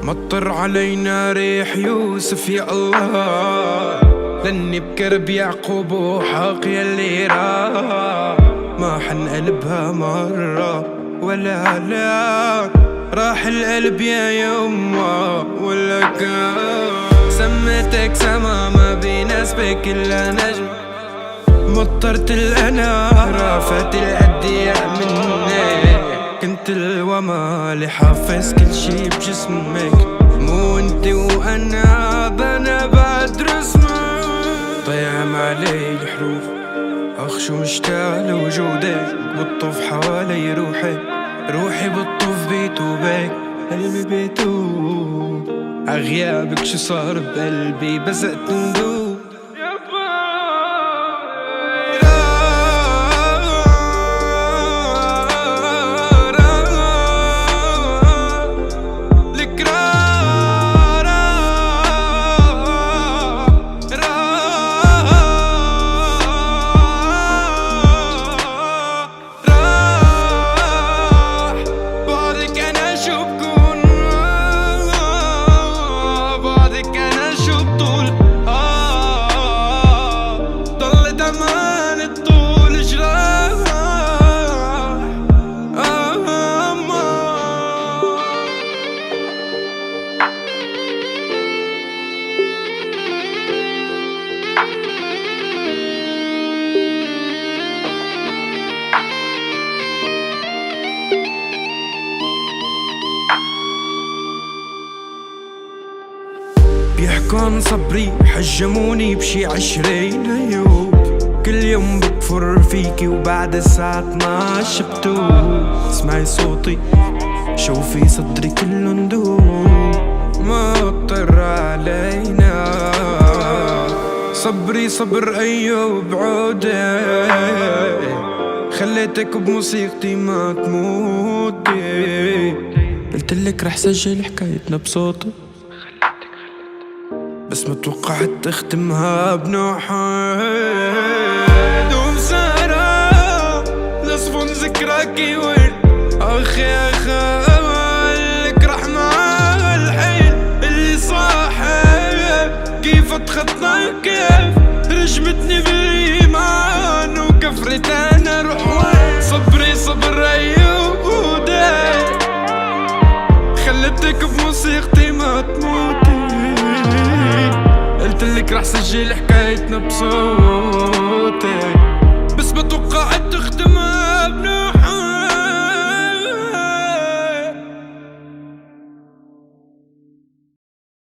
مطر علينا ريح يوسف يا الله، لاني بكرب يعقوب وحق يلي راح، ما حنقلبها مرة ولا لا، راح القلب يا يما ولا كان. سميتك سما ما بيناسبك إلا نجم، مطرت الأنا رافت الأدياء مني، كنت الوما اللي حافظ كل شي بجسمك، مو انت وانا بنا بدرس طيعم علي الحروف، اخشو مشتاق لوجودك، بطف حوالي روحي، روحي بطف بيتوبك، قلبي بيتوب عغيابك شو صار بقلبي بزقت ندوب. بيحكوا عن صبري حجموني بشي 20 يوم، كل يوم بكفر فيكي وبعد الساعة 12 بتوب. اسمعي صوتي شوفي صدري كله ندوب، ما اضطر علينا صبري صبر أيوب عودي، خليتك بموسيقتي ما تموتي، قلتلك رح سجل حكايتنا بصوتي، بس ما توقعت تختمها بنوع حيد ومسارة لصفن ذكراكي وين اخ يا خالك راح مع الحين اللي صاحب كيف اتخطى كيف رجمتني بالايمان وكفرت انا روح وين. صبري صبر ايودي خلتك بموسيقتي ما تموتي، قلتلك رح سجل حكايتنا بصوت.